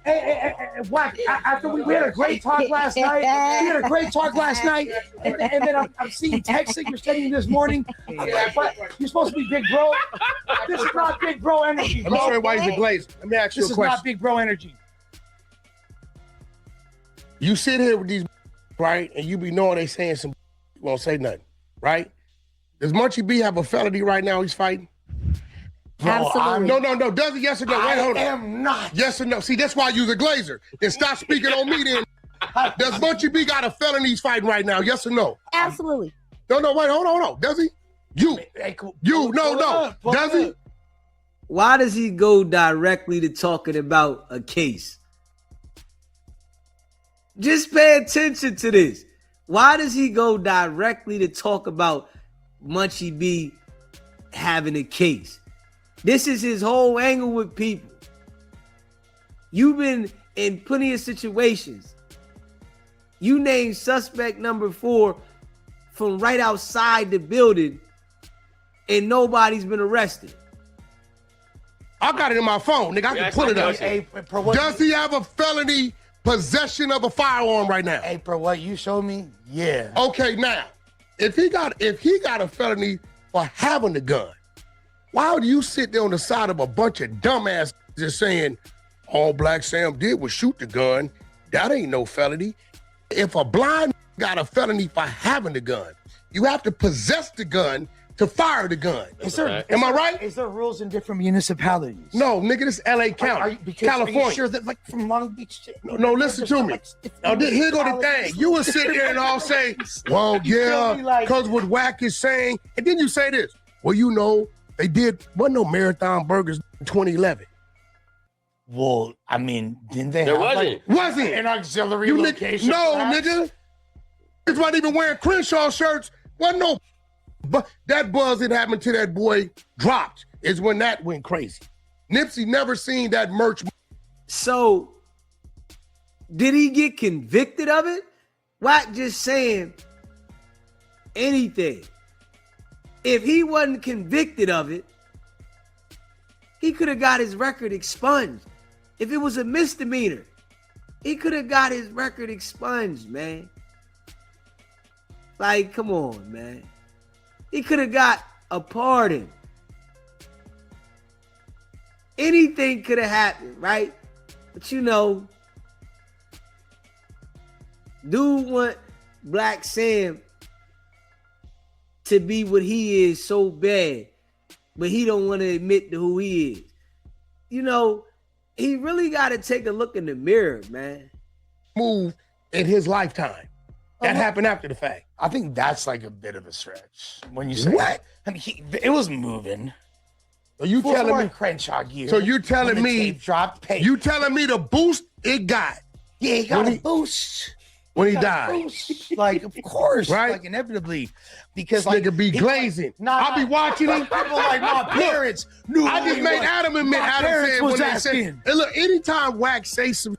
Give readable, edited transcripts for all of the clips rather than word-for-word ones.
Hey, Wack, after we had a great talk last night, and then I'm seeing texts that you're sending this morning. But you're supposed to be big bro. This is not big bro energy, bro. I'm sorry why he's a glaze. Let me ask you a question. This is not big bro energy. You sit here with these, right, and you be knowing they saying some, you won't say nothing, right? Does Munchie B have a felony right now he's fighting? Absolutely. No. Does he? Yes or no? Wait, hold on. I am not. Yes or no? See, that's why you're a glazer. Then stop speaking on me then. Does Munchie B got a felony he's fighting right now? Yes or no? Absolutely. No, wait, hold on. Does he? No. Does he? Why does he go directly to talking about a case? Just pay attention to this. Why does he go directly to talk about Munchie B having a case? This is his whole angle with people. You've been in plenty of situations. You named suspect number 4 from right outside the building and nobody's been arrested. I got it in my phone, nigga. I can pull it up. Does he have a felony possession of a firearm right now? Hey, bro, what you showed me? Yeah. Okay, now, if he got a felony for having the gun, why do you sit there on the side of a bunch of dumbass just saying all Black Sam did was shoot the gun? That ain't no felony. If a blind got a felony for having the gun, you have to possess the gun to fire the gun. Am I right? Is there rules in different municipalities? No, nigga, this is LA County, California. Are you sure that, like, from Long Beach? No, listen to me. Now, here go the thing. You will sit there and all say, well, yeah, because what Wack is saying, and then you say this, well, you know, they wasn't no Marathon Burgers in 2011. Well, I mean, didn't they There have wasn't an auxiliary location? No, perhaps? nigga. It's not even wearing Crenshaw shirts. Wasn't no. But that buzz that happened to that boy dropped is when that went crazy. Nipsey never seen that merch. So, did he get convicted of it? Wack just saying anything. If he wasn't convicted of it, he could have got his record expunged. If it was a misdemeanor, he could have got his record expunged, man. Like, come on, man. He could have got a pardon. Anything could have happened, right? But you know, dude want Black Sam to be what he is so bad, but he don't want to admit to who he is. You know, he really got to take a look in the mirror, man. Move in his lifetime. That happened after the fact. I think that's like a bit of a stretch when you say what? I mean, it was moving. So you telling me Crenshaw gear? So you telling me dropped? You telling me the boost it got? Yeah, he got a boost when he died. Like, of course, right? Like inevitably, because this like nigga be glazing. I'll be watching him. People like my parents knew. I just made Adam admit. Adam said when they said, and look, anytime Wack say some,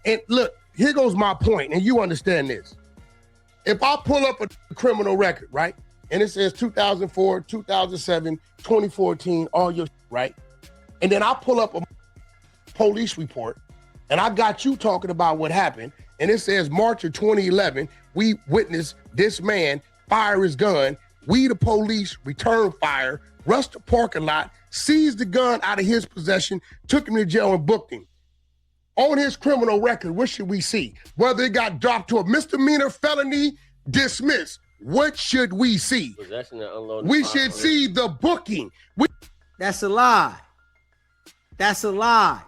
and look, here goes my point, and you understand this. If I pull up a criminal record, right, and it says 2004, 2007, 2014, all your right, and then I pull up a police report, and I got you talking about what happened, and it says March of 2011, we witnessed this man fire his gun, we the police return fire, rushed the parking lot, seized the gun out of his possession, took him to jail and booked him. On his criminal record, what should we see? Whether it got dropped to a misdemeanor, felony, dismissed. What should we see? We should see the booking. That's a lie. That's a lie.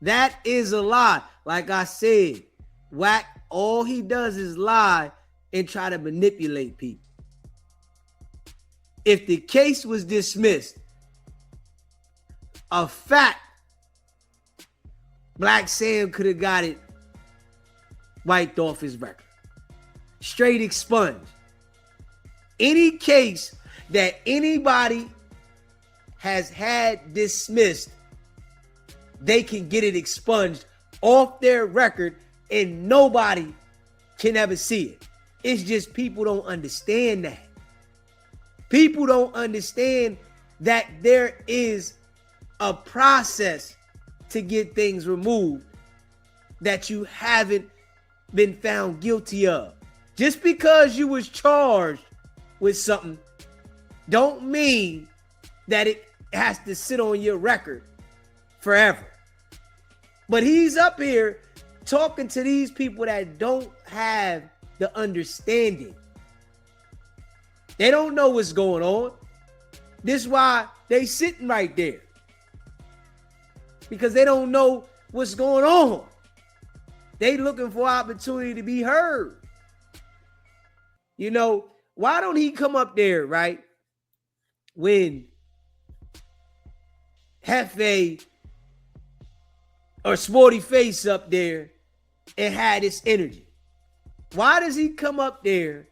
That is a lie. Like I said, Wack, all he does is lie and try to manipulate people. If the case was dismissed, a fact, Black Sam could have got it wiped off his record. Straight expunged. Any case that anybody has had dismissed, they can get it expunged off their record and nobody can ever see it. It's just people don't understand that. People don't understand that there is a process to get things removed that you haven't been found guilty of. Just because you was charged with something don't mean that it has to sit on your record forever. But he's up here talking to these people that don't have the understanding. They don't know what's going on. This is why they sitting right there. Because they don't know what's going on. They looking for opportunity to be heard. You know, why don't he come up there, right? When Hefe or Sporty Face up there and had this energy? Why does he come up there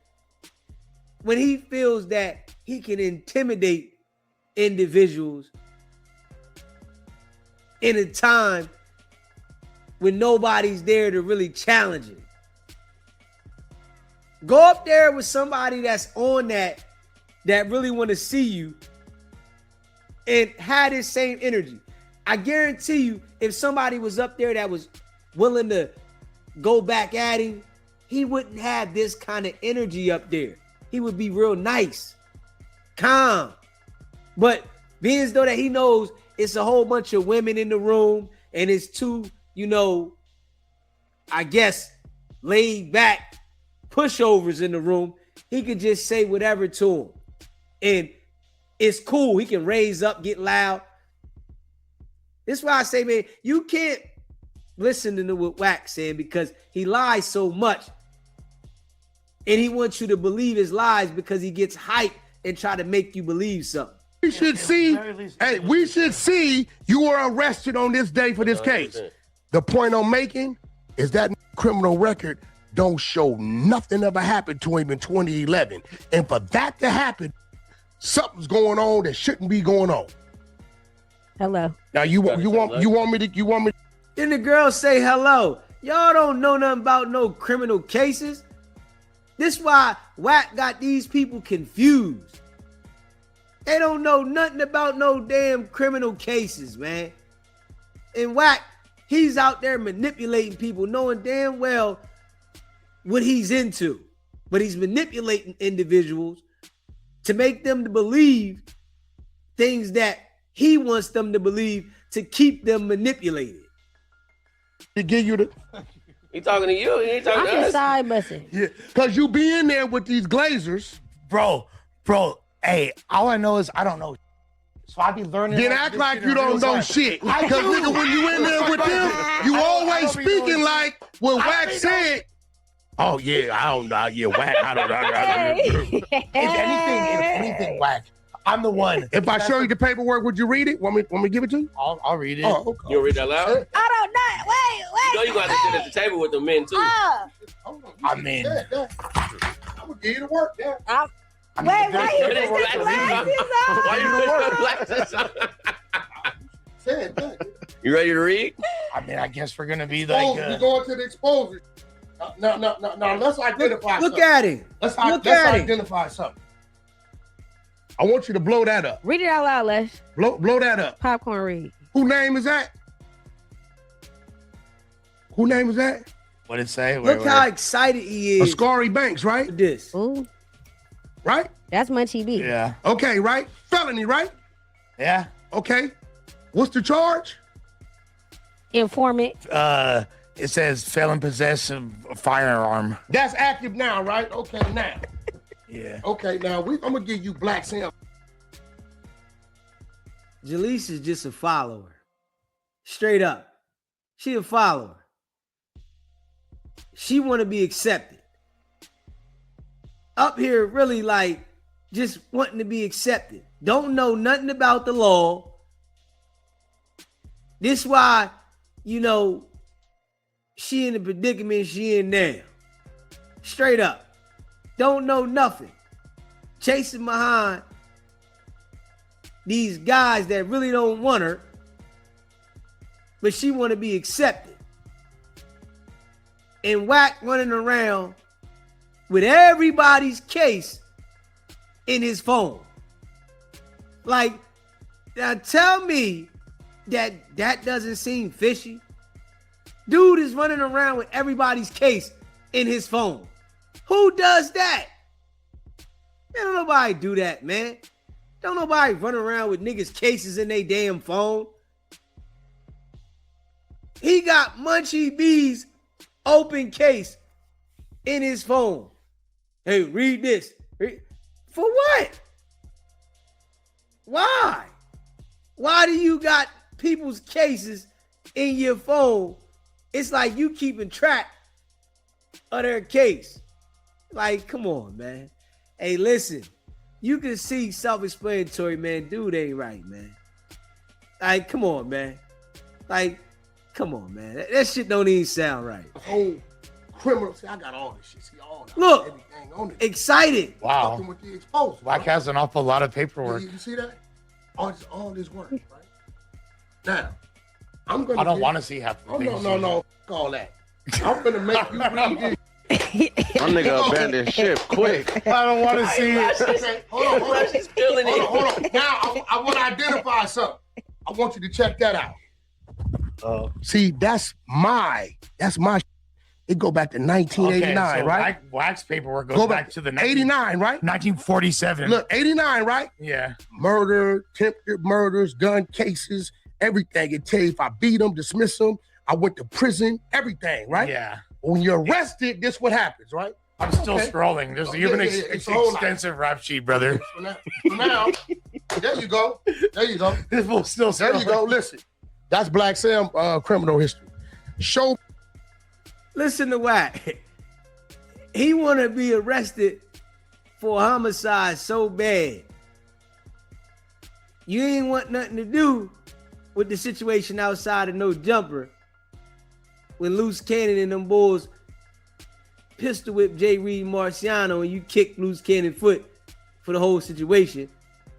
when he feels that he can intimidate individuals in a time when nobody's there to really challenge it? Go up there with somebody that's on that really want to see you and had this same energy. I guarantee you, if somebody was up there that was willing to go back at him, he wouldn't have this kind of energy up there. He would be real nice, calm. But being as though that he knows it's a whole bunch of women in the room and it's two, you know, I guess, laid back pushovers in the room, he could just say whatever to him. And it's cool. He can raise up, get loud. This is why I say, man, you can't listen to what Wack saying because he lies so much. And he wants you to believe his lies because he gets hyped and try to make you believe something. We should see, hey, we should see you were arrested on this day for this case. The point I'm making is that criminal record don't show nothing ever happened to him in 2011. And for that to happen, something's going on that shouldn't be going on. Hello. Now you want me to. Then the girl say hello. Y'all don't know nothing about no criminal cases. This why Wack got these people confused. They don't know nothing about no damn criminal cases, man. And Wack, he's out there manipulating people, knowing damn well what he's into. But he's manipulating individuals to make them to believe things that he wants them to believe to keep them manipulated. To give you the... He talking to you. He ain't talking to us. Side messing. Yeah, because you be in there with these glazers. Bro, hey, all I know is I don't know. So I be learning. Then act like you don't know shit. Because nigga, when you in there with them, you always speaking like what Wack said. Oh yeah, I don't know. Yeah, Wack, I don't know. If anything, Wack, I'm the one. If I show you the paperwork, would you read it? Want me to give it to you? I'll read it. Oh, okay. You'll read that loud? I don't know. Wait. You know you got to sit at the table with the men too. I mean, I'm gonna give you the work, yeah. Wait, Why you put the glasses on? You ready to read? I mean, I guess we're gonna be We're going to the exposure. No, let's identify Look something. at him. Let's Look at him. identify something. I want you to blow that up. Read it out loud, Les. Blow that up. Popcorn read. Who name is that? Who name is that? What did it say? Look how excited he is Ascari Banks, right? for this. Ooh, Right? that's Munchie B. Yeah. Okay, right? Felony, right? Yeah. Okay. What's the charge? Informant. It says felon possession of a firearm. That's active now, right? Okay, now. Yeah. Okay, now I'm gonna give you Black Sam. Jalice is just a follower. Straight up. She a follower. She want to be accepted. Up here really like just wanting to be accepted. Don't know nothing about the law. This why, you know, she in the predicament she in now. Straight up. Don't know nothing. Chasing behind these guys that really don't want her, but she want to be accepted. And Wack running around with everybody's case in his phone. Like, now tell me that doesn't seem fishy. Dude is running around with everybody's case in his phone. Who does that? Man, don't nobody do that, man. Don't nobody run around with niggas' cases in their damn phone. He got Munchie B's open case in his phone. Hey, read this. For what? Why? Why do you got people's cases in your phone? It's like you keeping track of their case. Like, come on, man. Hey, listen. You can see self-explanatory, man. Dude ain't right, man. Like, come on, man. Like, come on, man. That shit don't even sound right. Whole criminal. See, I got all this shit. See, all that. Look, everything on it. excited. Wow. Fucking with the exposed. Wack has an awful lot of paperwork. You see that? All this work, right? Now, I'm gonna. I don't want to see half the Oh things. no! F all that. I'm gonna make you read this. My nigga abandoned ship quick. I don't want to see it. Okay, hold on. She's feeling it. Hold on. Now, I want to identify something. I want you to check that out. See, that's my. It go back to 1989, Okay, so right? Wack's paperwork goes Go back to the 89, right? 1947. Look, 89, right? Yeah. Murder, attempted murders, gun cases, everything. It tell you if I beat them, dismiss them, I went to prison, everything, right? Yeah. When you're arrested, this what happens, right? I'm still Okay. scrolling. There's Oh, you have an yeah, it's a whole lot. extensive rap sheet, brother. So now, there you go. There you go. This will still There you go. Listen, that's Black Sam criminal history. Show. Listen to Wack. He want to be arrested for homicide so bad. You ain't want nothing to do with the situation outside of No Jumper when Loose Cannon and them boys pistol whipped J. Reed Marciano and you kicked Loose Cannon foot for the whole situation.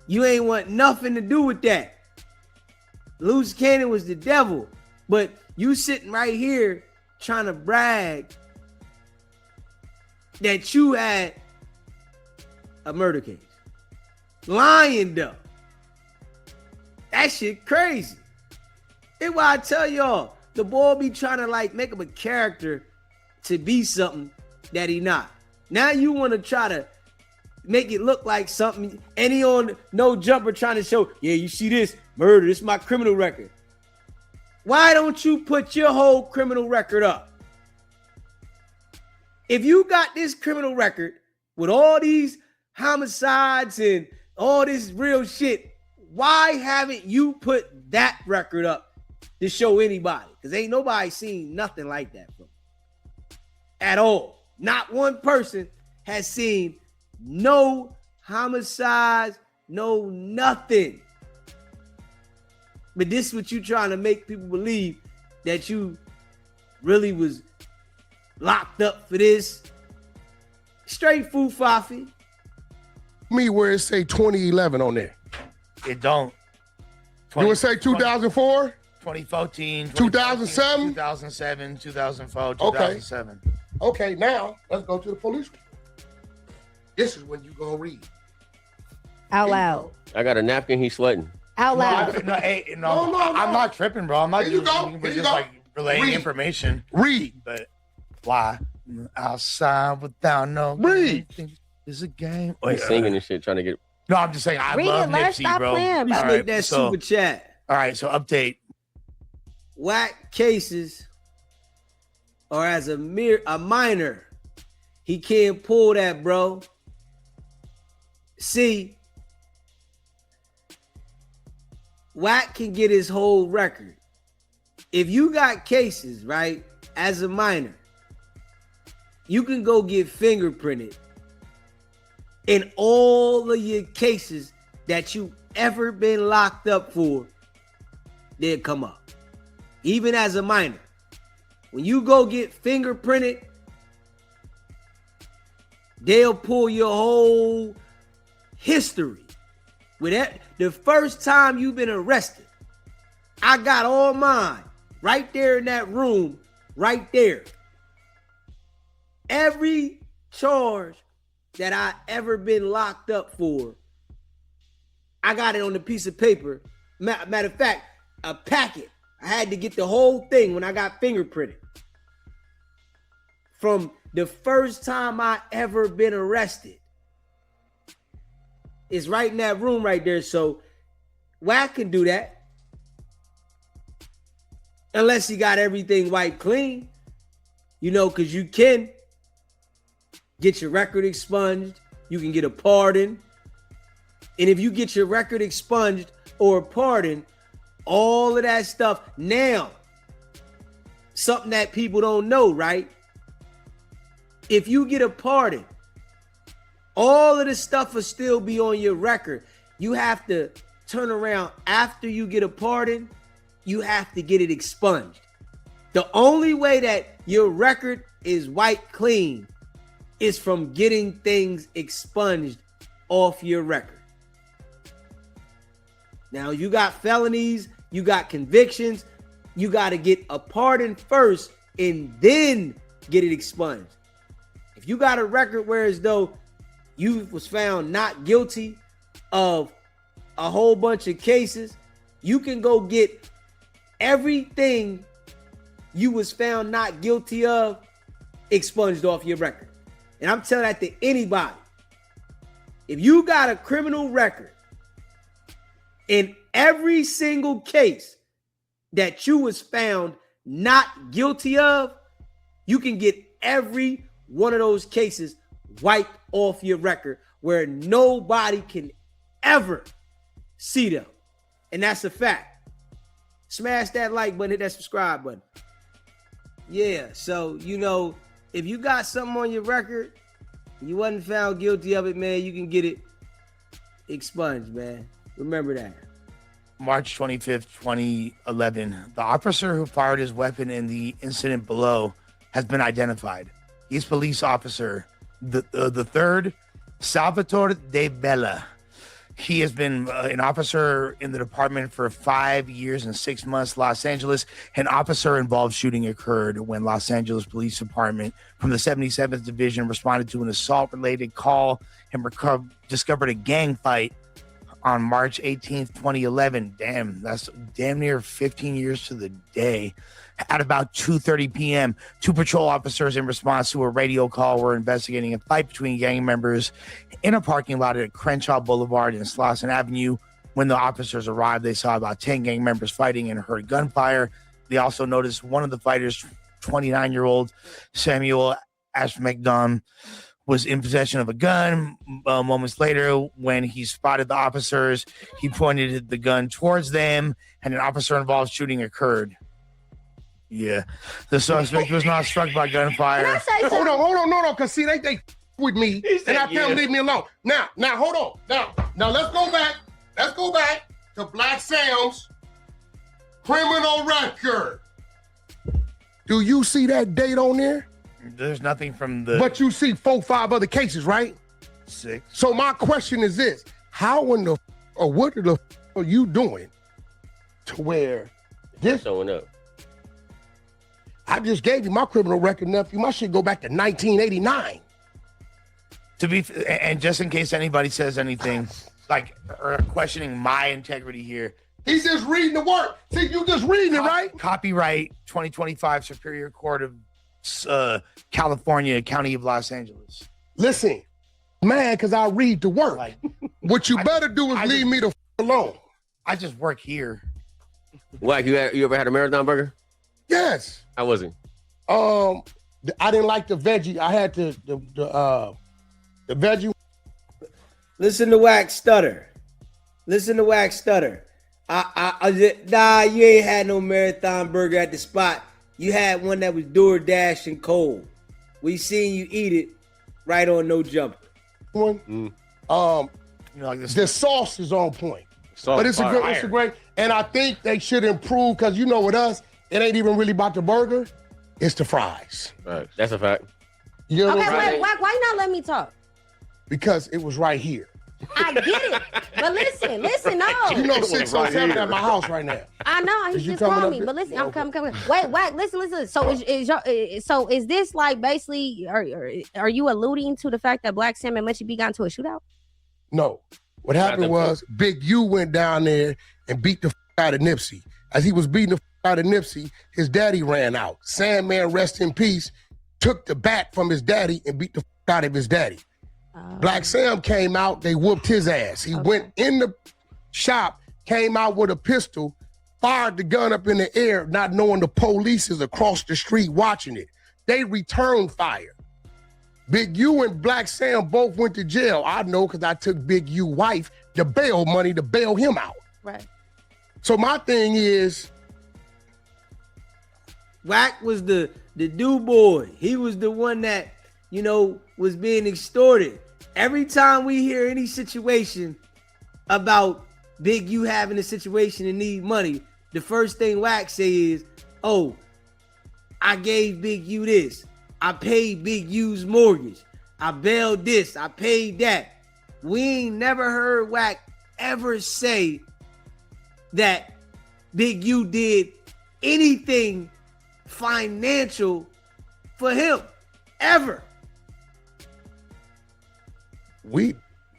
You ain't want nothing to do with that. Loose Cannon was the devil, but you sitting right here trying to brag that you had a murder case. Lying though. That shit crazy. It's why I tell y'all, the boy be trying to like make him a character to be something that he not. Now you want to try to make it look like something, and he on No Jumper trying to show, yeah, you see this murder, this is my criminal record. Why don't you put your whole criminal record up? If you got this criminal record with all these homicides and all this real shit, why haven't you put that record up to show anybody? Because ain't nobody seen nothing like that from at all. Not one person has seen no homicides, no nothing. But this is what you trying to make people believe, that you really was locked up for this. Straight foo-fafi. Me where it say 2011 on there. It don't. You would say 2004? 2014, 2007? 2007, 2004, Okay. 2007. Okay, now let's go to the police report. This is when you gonna read. Out loud. I got a napkin. He's sweating. Out loud. No, No. I'm not tripping, bro. I'm not Here you go. we're Here you just go. like relaying Read. information. Read. But why? Outside without no Read. Is a game. He's singing and shit, trying to get. No, I'm just saying I Read love it, Larry. Nipsey, Stop bro. playing, Please bro. make that super chat. All right, so update. Wack cases, or as a minor, he can't pull that, bro. See, Wack can get his whole record. If you got cases, right, as a minor, you can go get fingerprinted in all of your cases that you ever been locked up for. They'll come up. Even as a minor. When you go get fingerprinted, they'll pull your whole history. With that, the first time you've been arrested, I got all mine right there in that room, right there. Every charge that I ever been locked up for, I got it on a piece of paper. Matter of fact, a packet I had to get the whole thing when I got fingerprinted. From the first time I ever been arrested. It's right in that room right there. So Wack can do that. Unless he got everything wiped clean. You know, because you can get your record expunged. You can get a pardon. And if you get your record expunged or a pardon, all of that stuff now, something that people don't know, right? If you get a pardon, all of the stuff will still be on your record. You have to turn around after you get a pardon. You have to get it expunged. The only way that your record is wiped clean is from getting things expunged off your record. Now, you got felonies, you got convictions, you got to get a pardon first and then get it expunged. If you got a record where as though you was found not guilty of a whole bunch of cases, you can go get everything you was found not guilty of expunged off your record. And I'm telling that to anybody. If you got a criminal record in every single case that you was found not guilty of, you can get every one of those cases wiped off your record where nobody can ever see them. And that's a fact. Smash that like button, hit that subscribe button. Yeah, so, you know, if you got something on your record, you wasn't found guilty of it, man, you can get it expunged, man. Remember that. March 25th, 2011. The officer who fired his weapon in the incident below has been identified. He's police officer, the third, Salvatore De Bella. He has been an officer in the department for 5 years and 6 months. Los Angeles, an officer-involved shooting occurred when Los Angeles Police Department from the 77th Division responded to an assault-related call and discovered a gang fight on March 18th, 2011. Damn, that's damn near 15 years to the day. At about 2:30 p.m., two patrol officers in response to a radio call were investigating a fight between gang members in a parking lot at Crenshaw Boulevard and Slauson Avenue. When the officers arrived, they saw about 10 gang members fighting and heard gunfire. They also noticed one of the fighters, 29-year-old Samuel Ashmcdon, was in possession of a gun. Moments later, when he spotted the officers, he pointed the gun towards them, and an officer-involved shooting occurred. Yeah, the suspect was not struck by gunfire. Hold on, no, because see, they with me, and I tell them leave me alone. Now, hold on. Now, let's go back to Black Sam's criminal record. Do you see that date on there? There's nothing from the... But you see 4, 5 other cases, right? 6. So my question is this: how in the or what the are you doing to where this? Showing up. I just gave you my criminal record, nephew. My shit go back to 1989. To be, and just in case anybody says anything, like, or questioning my integrity here. He's just reading the work. See, you just reading it, right? Copyright 2025 Superior Court of California, County of Los Angeles. Listen, man, because I read the work. Like, what you better do is leave me the alone. I just work here. Wack, you ever had a marathon burger? Yes. How was it? I didn't like the veggie. I had the veggie. Listen to Wack stutter. Listen to Wack stutter. Nah, you ain't had no marathon burger at the spot. You had one that was DoorDash and cold. We seen you eat it right on No Jumper. One. You know, like this. The sauce is on point. Sauce But it's a great, and I think they should improve because you know with us, it ain't even really about the burger, it's the fries. Right. That's a fact. You know what Okay, I'm saying? wait, why you not let me talk? Because it was right here. I get it, but listen, no. You know 607 at my house right now. I know Is he you just coming called up me, here? but listen, I'm Okay. coming. Wait, listen. So is this like basically, are you alluding to the fact that Black Sam and Munchie B got into a shootout? No. What happened was Big U went down there and beat the out of Nipsey. As he was beating the out of Nipsey, his daddy ran out. Sandman, rest in peace, took the bat from his daddy and beat the out of his daddy. Black Sam came out, they whooped his ass. He went in the shop, came out with a pistol, fired the gun up in the air, not knowing the police is across the street watching it. They returned fire. Big U and Black Sam both went to jail. I know because I took Big U wife the bail money to bail him out. Right. So my thing is, Wack was the do boy. He was the one that, you know, was being extorted. Every time we hear any situation about Big U having a situation and need money, the first thing Wack say is, oh, I gave Big U this. I paid Big U's mortgage. I bailed this. I paid that. We ain't never heard Wack ever say that Big U did anything financial for him, ever.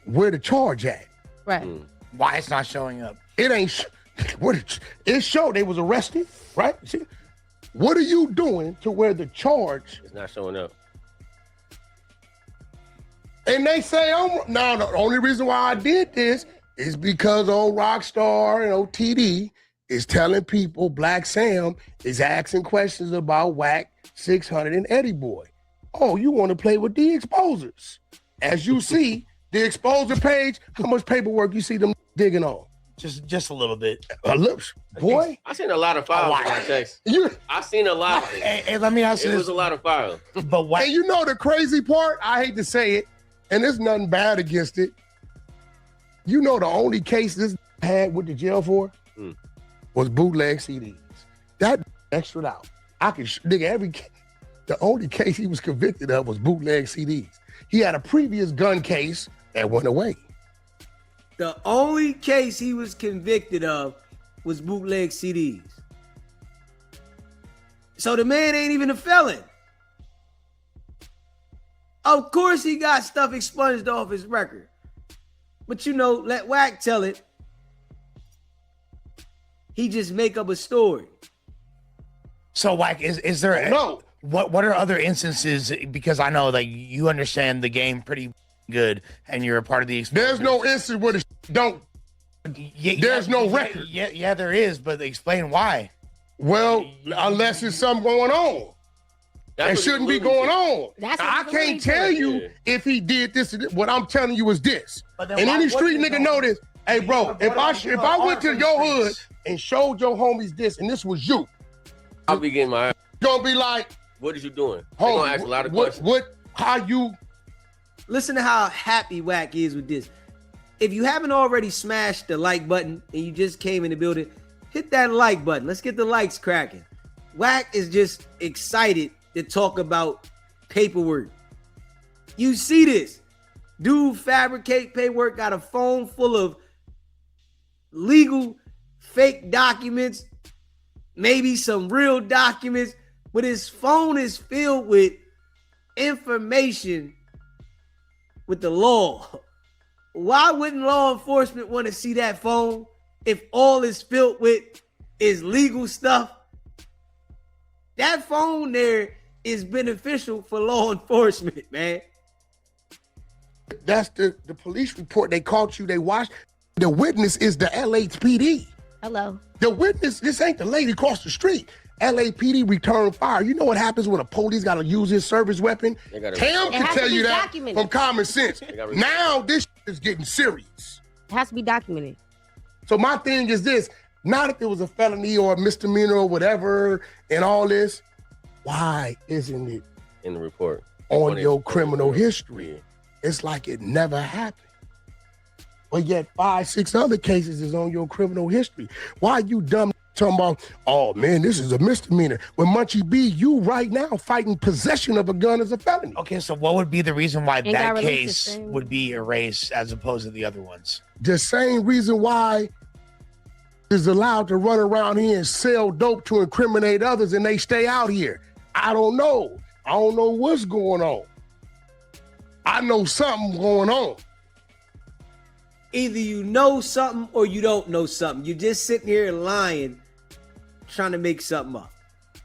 Where the charge at? Right. Why it's not showing up? It ain't. It showed they was arrested, right? See, what are you doing to where the charge It's not showing up. And they say, oh, no, the only reason why I did this is because old Rockstar and OTD is telling people Black Sam is asking questions about WACK100 and Eddie Boy. Oh, you want to play with the exposers. As you see, the exposure page, how much paperwork you see them digging on? Just a little bit. A little, boy. I seen a lot of files in that text. I seen a lot. Hey, let me ask you It this. was a lot of files. But what? And you know the crazy part? I hate to say it, and there's nothing bad against it. You know the only case this had with the jail for was bootleg CDs. That extra out. I can nigga the only case he was convicted of was bootleg CDs. He had a previous gun case that went away. The only case he was convicted of was bootleg CDs. So the man ain't even a felon. Of course he got stuff expunged off his record. But you know, let Wack tell it. He just make up a story. So, Wack, is there No. What are other instances? Because I know that you understand the game pretty good, and you're a part of the experience. There's no instance where the don't. There's no record. Yeah, there is, but explain why. Well, unless there's something going on. It shouldn't be going on. That's what I he's can't alluding tell to. you if he did this. What I'm telling you is this. But then And why- any what street is nigga going know on? this. Hey, bro, if I went to your hood and showed your homies this, and this was you, I'll be getting my. gonna be like, What is you doing? They're homie, gonna ask a lot of questions. how you? Listen to how happy Wack is with this. If you haven't already smashed the like button and you just came in the building, hit that like button. Let's get the likes cracking. Wack is just excited to talk about paperwork. You see this. Dude fabricate paperwork, got a phone full of legal fake documents, maybe some real documents, but his phone is filled with information with the law. Why wouldn't law enforcement want to see that phone if all it's filled with is legal stuff? That phone there is beneficial for law enforcement, man. That's the police report. They caught you. They watched. The witness is the LAPD. Hello. The witness. This ain't the lady across the street. LAPD returned fire. You know what happens when a police got to use his service weapon? gotta- Tam It can has to tell be you that documented. from common sense. gotta- Now this is getting serious. It has to be documented. So my thing is this: not if it was a felony or a misdemeanor or whatever, and all this. Why isn't it In the report. on On your it. criminal history? Yeah. It's like it never happened. But yet 5, 6 other cases is on your criminal history. Why you dumb talking about, oh man, this is a misdemeanor? When Munchie B, you right now fighting possession of a gun as a felony. Okay, so what would be the reason why Ain't that got released case the same. would be erased as opposed to the other ones? The same reason why is allowed to run around here and sell dope to incriminate others and they stay out here. I don't know. I don't know what's going on. I know something going on. Either you know something or you don't know something. You're just sitting here lying, trying to make something up.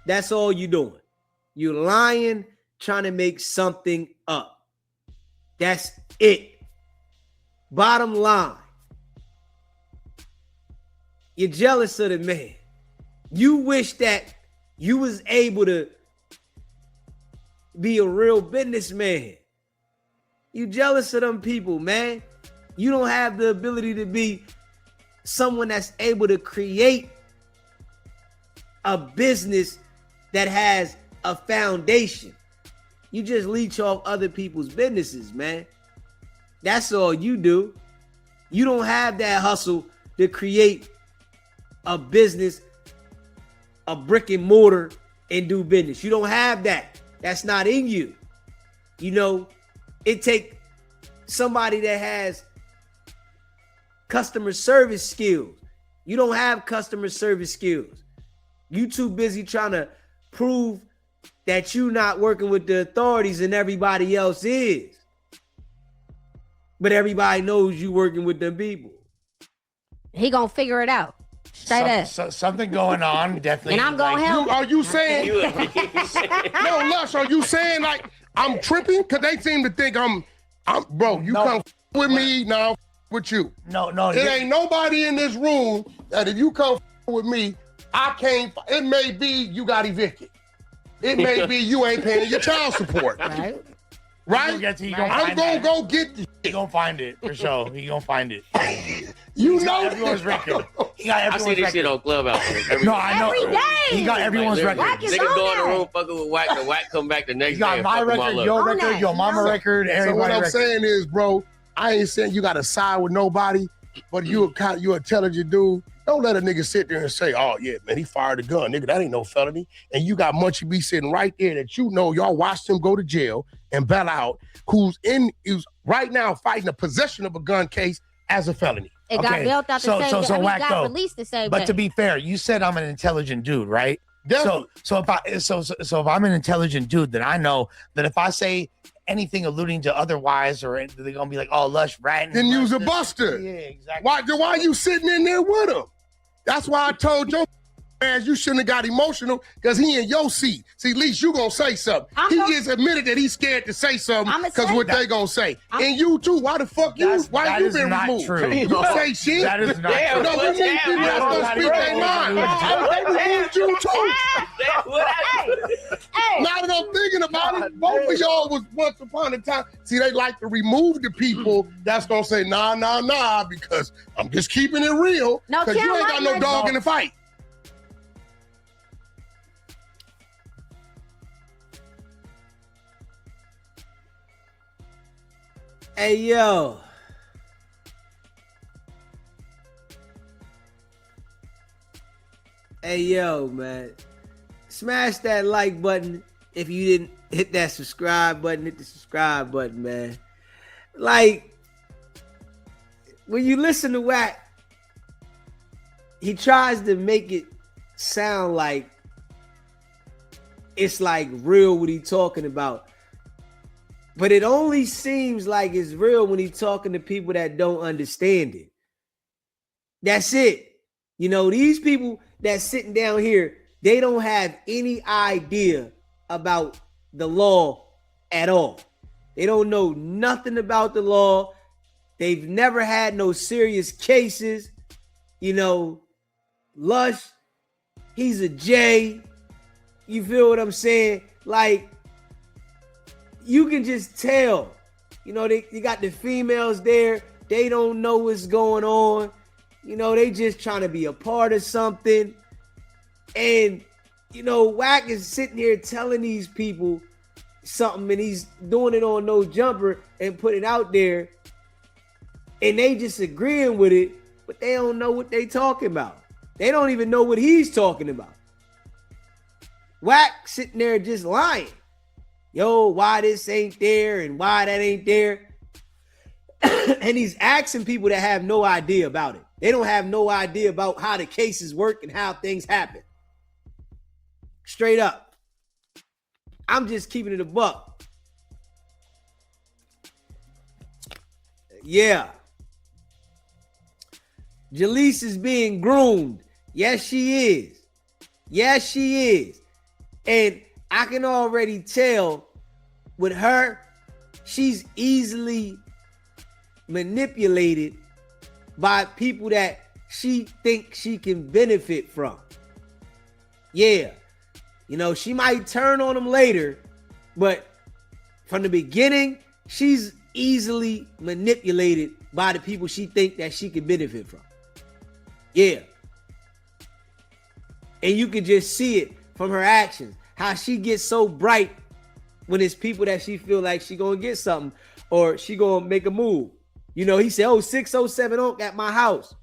That's all you doing. You lying, trying to make something up. That's it. Bottom line. You're jealous of the man. You wish that you was able to be a real businessman. You jealous of them people, man. You don't have the ability to be someone that's able to create a business that has a foundation. You just leech off other people's businesses, man. That's all you do. You don't have that hustle to create a business, a brick and mortar, and do business. You don't have that. That's not in you. You know, it take somebody that has customer service skills. You don't have customer service skills. You too busy trying to prove that you not working with the authorities and everybody else is. But everybody knows you working with them people. He gonna figure it out. Straight up. Something going on, definitely. And I'm gonna help. Are you saying? No, Lush. Are you saying like I'm tripping? Cause they seem to think I'm bro. You come with me now, with you. No. It ain't nobody in this room that if you come with me, I can't. It may be you got evicted. It may be you ain't paying your child support. Right. Right? I'm gonna go get the He gonna find it for sure. He gonna find it. You know everyone's record. He got I everyone's see this record. shit on Clubhouse. No, I know. Every day. He got everyone's Like, record. Wack is Niggas on go in the that. room fucking with Wack, the Wack come back the next He day. got and my fuck 'em record, all up. your On record, that. your mama record, So what everybody's I'm record. saying is, bro, I ain't saying you gotta side with nobody, but you an intelligent dude. Don't let a nigga sit there and say, oh yeah, man, he fired a gun. Nigga, that ain't no felony. And you got Munchie B sitting right there that you know y'all watched him go to jail and bail out, who's right now fighting a possession of a gun case as a felony. It got built out the same day. I mean, Wack, it got though. released the same But day. to be fair, you said I'm an intelligent dude, right? Definitely. So if I'm an intelligent dude, then I know that if I say anything alluding to otherwise, or they're gonna be like, "Oh, Lush ratting." Then use a buster. Yeah, exactly. Why you sitting in there with him? That's why I told your man you shouldn't have got emotional because he in your seat. See, at least you gonna say something. He just admitted that he's scared to say something because what they gonna say. And you too. Why the fuck you? Why you been removed? True. You say shit. That is not Damn, true. No, we need people that's gonna speak their mind. They removed you too. Now that I'm thinking about it, both of y'all was once upon a time. See, they like to remove the people that's gonna say nah, because I'm just keeping it real. No, Because you Kim, ain't got no like dog in the fight. Hey, yo. Hey, yo, man. Smash that like button. If you didn't hit that subscribe button, hit the subscribe button, man. Like, when you listen to Wack, he tries to make it sound like it's like real what he's talking about. But it only seems like it's real when he's talking to people that don't understand it. That's it. You know, these people that's sitting down here, they don't have any idea about the law at all. They don't know nothing about the law. They've never had no serious cases. You know, Lush, he's a J. You feel what I'm saying? Like, you can just tell, you know, you got the females there. They don't know what's going on. You know, they just trying to be a part of something. And, you know, Wack is sitting here telling these people something and he's doing it on No Jumper and putting it out there. And they just agreeing with it, but they don't know what they talking about. They don't even know what he's talking about. Wack sitting there just lying. Yo, why this ain't there and why that ain't there. And he's asking people that have no idea about it. They don't have no idea about how the cases work and how things happen. Straight up. I'm just keeping it a buck. Yeah. Jalice is being groomed. Yes, she is. Yes, she is. And I can already tell with her, she's easily manipulated by people that she thinks she can benefit from. Yeah. You know, she might turn on them later, but from the beginning, she's easily manipulated by the people she think that she can benefit from. Yeah. And you can just see it from her actions, how she gets so bright when it's people that she feel like she gonna get something or she gonna make a move. You know, he said, 607 Oak at my house.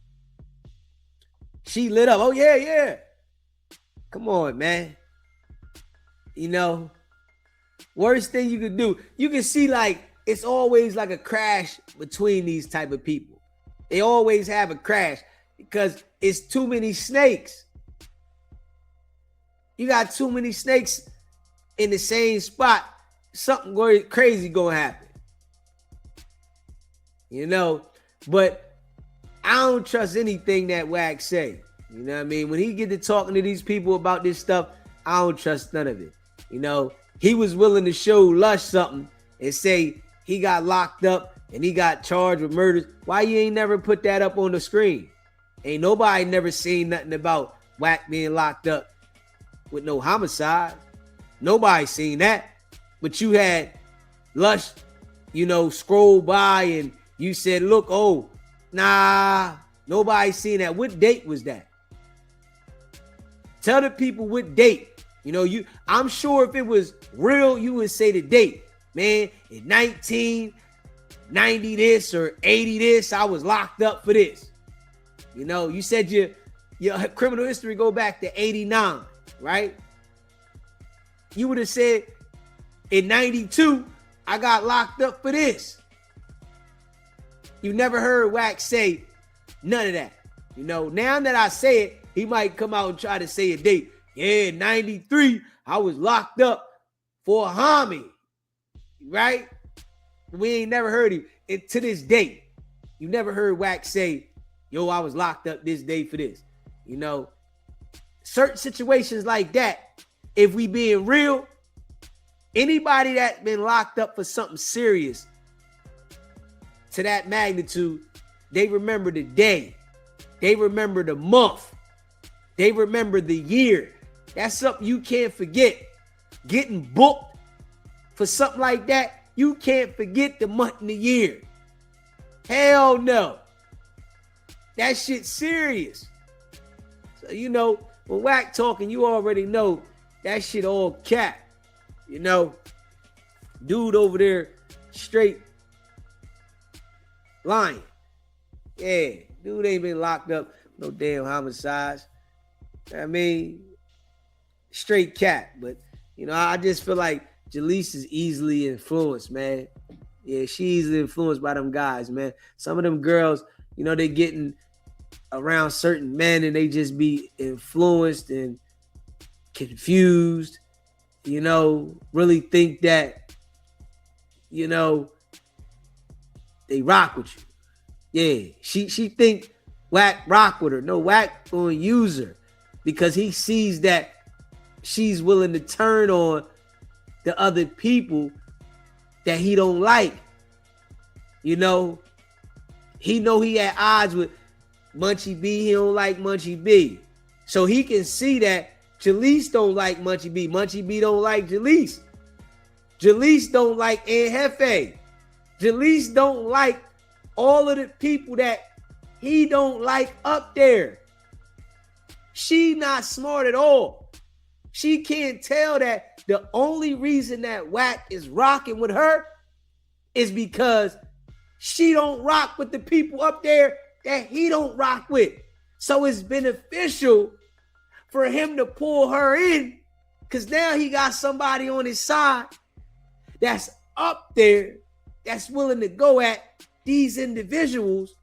She lit up. Oh, yeah. Come on, man. You know, worst thing you could do, you can see like it's always like a crash between these type of people. They always have a crash because it's too many snakes. You got too many snakes in the same spot. Something crazy gonna happen. You know, but I don't trust anything that Wack say. You know what I mean? When he get to talking to these people about this stuff, I don't trust none of it. You know, he was willing to show Lush something and say he got locked up and he got charged with murders. Why you ain't never put that up on the screen? Ain't nobody never seen nothing about Wack being locked up with no homicide. Nobody seen that. But you had Lush, you know, scroll by and you said, look, oh, nah, nobody seen that. What date was that? Tell the people what date. You know, I'm sure if it was real, you would say the date. Man, in 1990 this or 80 this, I was locked up for this. You know, you said your criminal history go back to 89, right? You would have said in 92, I got locked up for this. You never heard Wack say none of that. You know, now that I say it, he might come out and try to say a date. Yeah, 93, I was locked up for a homie, right? We ain't never heard him. And to this day, you never heard Wack say, yo, I was locked up this day for this. You know, certain situations like that, if we being real, anybody that's been locked up for something serious to that magnitude, they remember the day. They remember the month. They remember the year. That's something you can't forget. Getting booked for something like that, you can't forget the month and the year. Hell no. That shit's serious. So, you know, when Wack talking, you already know that shit all cap. You know, dude over there straight lying. Yeah, dude ain't been locked up. No damn homicides. I mean, straight cap. But, you know, I just feel like Jalice is easily influenced, man. Yeah, she's influenced by them guys, man. Some of them girls, you know, they getting around certain men and they just be influenced and confused, you know, really think that, you know, they rock with you. Yeah, she think Wack rock with her. No, Wack gonna use her because he sees that she's willing to turn on the other people that he don't like. You know he at odds with Munchie B. He don't like Munchie B. So he can see that Jalice don't like Munchie B. Munchie B don't like Jalice. Jalice don't like Jefe. Jalice don't like all of the people that he don't like up there. She not smart at all. She can't tell that the only reason that Wack is rocking with her is because she don't rock with the people up there that he don't rock with. So it's beneficial for him to pull her in because now he got somebody on his side that's up there that's willing to go at these individuals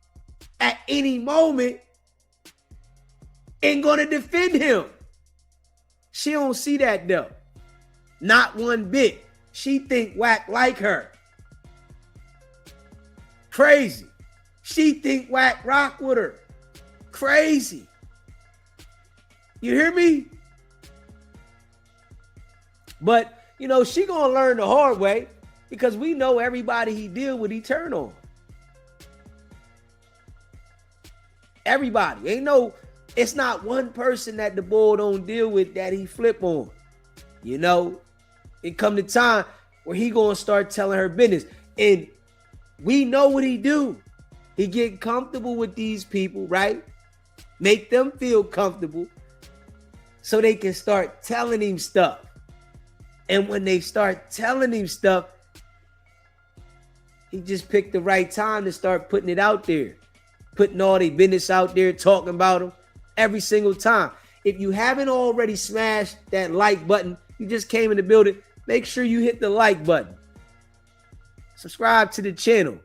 at any moment and gonna defend him. She don't see that though. Not one bit. She think Wack like her. Crazy. She think Wack rock with her. Crazy. You hear me? But you know, she gonna learn the hard way because we know everybody he deal with, he turn on. Everybody. It's not one person that the boy don't deal with that he flip on. You know, it come the time where he gonna start telling her business. And we know what he do. He get comfortable with these people, right? Make them feel comfortable so they can start telling him stuff. And when they start telling him stuff, he just picked the right time to start putting it out there. Putting all their business out there, talking about them every single time. If you haven't already smashed that like button, you just came in the building, make sure you hit the like button. Subscribe to the channel.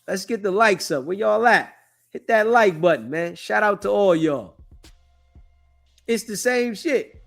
Let's get the likes up. Where y'all at? Hit that like button, man. Shout out to all y'all. It's the same shit.